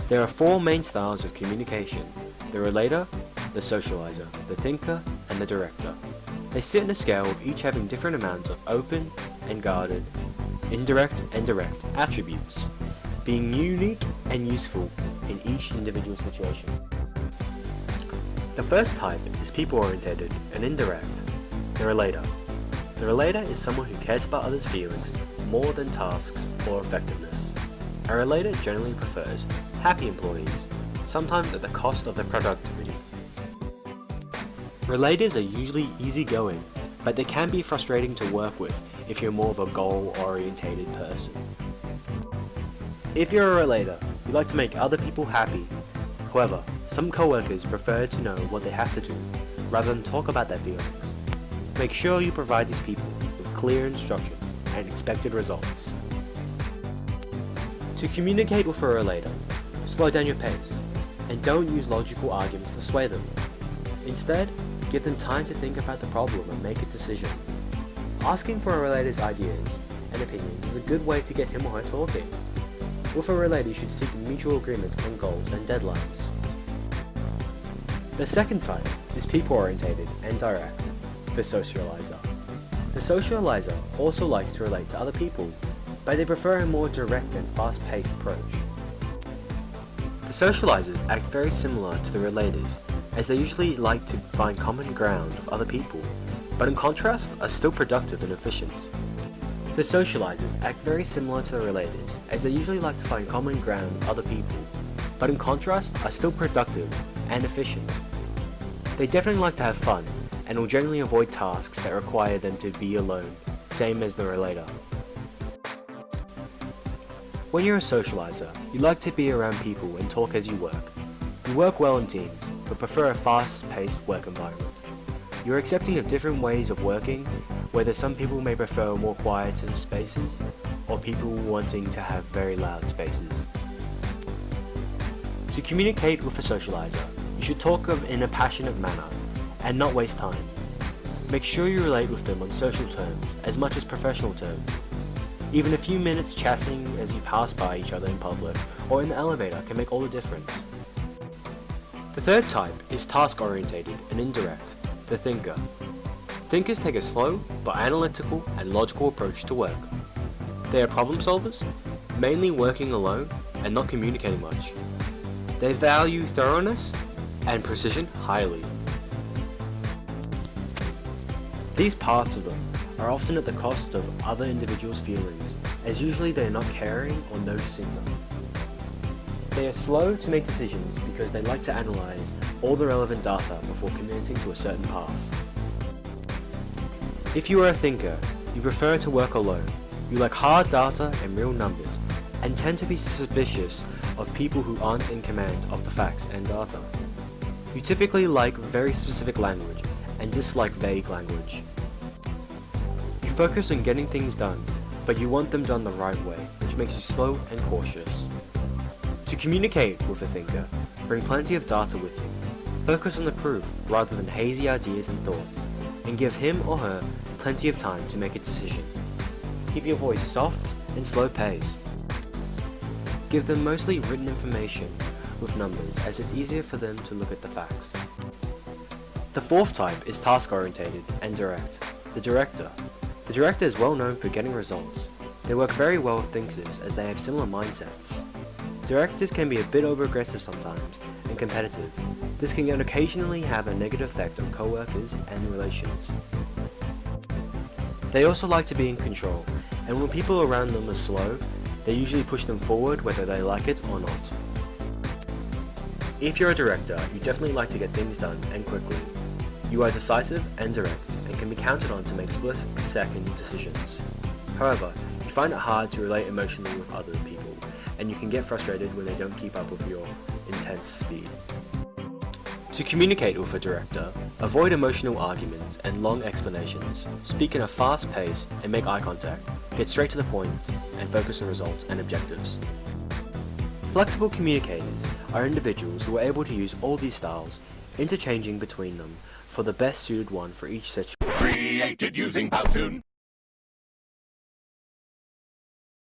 There are four main styles of communication: the relator, the socializer, the thinker, and the director. They sit in a scale with each having different amounts of open and guarded, indirect and direct attributes, being unique and useful in each individual situation. The first type is people-oriented and indirect, the relator. The relator is someone who cares about others' feelings more than tasks or effectiveness. A relator generally prefers happy employees, sometimes at the cost of their productivity. Relators are usually easygoing, but they can be frustrating to work with if you're more of a goal-oriented person. If you're a relator, you like to make other people happy. However, some coworkers prefer to know what they have to do, rather than talk about their feelings. Make sure you provide these people with clear instructions and expected results. To communicate with a relator, slow down your pace, and don't use logical arguments to sway them. Instead, give them time to think about the problem and make a decision. Asking for a relator's ideas and opinions is a good way to get him or her talking. With a relator, you should seek mutual agreement on goals and deadlines. The second type is people-oriented and direct, the socializer. The socializer also likes to relate to other people, but they prefer a more direct and fast-paced approach. The socializers act very similar to the relators, as they usually like to find common ground with other people, but in contrast are still productive and efficient. The socializers act very similar to the relators, as they usually like to find common ground with other people, but in contrast are still productive and efficient. They definitely like to have fun, and will generally avoid tasks that require them to be alone, same as the relator. When you're a socializer, you like to be around people and talk as you work. You work well in teams, but prefer a fast-paced work environment. You're accepting of different ways of working, whether some people may prefer more quieter spaces, or people wanting to have very loud spaces. To communicate with a socializer, you should talk in a passionate manner, and not waste time. Make sure you relate with them on social terms, as much as professional terms. Even a few minutes chatting as you pass by each other in public, or in the elevator can make all the difference. The third type is task-oriented and indirect, the thinker. Thinkers take a slow, but analytical and logical approach to work. They are problem solvers, mainly working alone and not communicating much. They value thoroughness and precision highly. These parts of them are often at the cost of other individuals' feelings, as usually they are not caring or noticing them. They are slow to make decisions because they like to analyze all the relevant data before committing to a certain path. If you are a thinker, you prefer to work alone. You like hard data and real numbers, and tend to be suspicious of people who aren't in command of the facts and data. You typically like very specific language and dislike vague language. You focus on getting things done, but you want them done the right way, which makes you slow and cautious. To communicate with a thinker, bring plenty of data with you. Focus on the proof rather than hazy ideas and thoughts, and give him or her plenty of time to make a decision. Keep your voice soft and slow-paced. Give them mostly written information with numbers, as it's easier for them to look at the facts. The fourth type is task-oriented and direct, the director. The director is well known for getting results. They work very well with thinkers as they have similar mindsets. Directors can be a bit over-aggressive sometimes and competitive. This can occasionally have a negative effect on co-workers and relations. They also like to be in control, and when people around them are slow, they usually push them forward whether they like it or not. If you're a director, you definitely like to get things done and quickly. You are decisive and direct, and can be counted on to make split-second decisions. However, you find it hard to relate emotionally with other people, and you can get frustrated when they don't keep up with your intense speed. To communicate with a director, avoid emotional arguments and long explanations. Speak in a fast pace and make eye contact. Get straight to the point and focus on results and objectives. Flexible communicators are individuals who are able to use all these styles, interchanging between them for the best suited one for each situation. Created using Powtoon.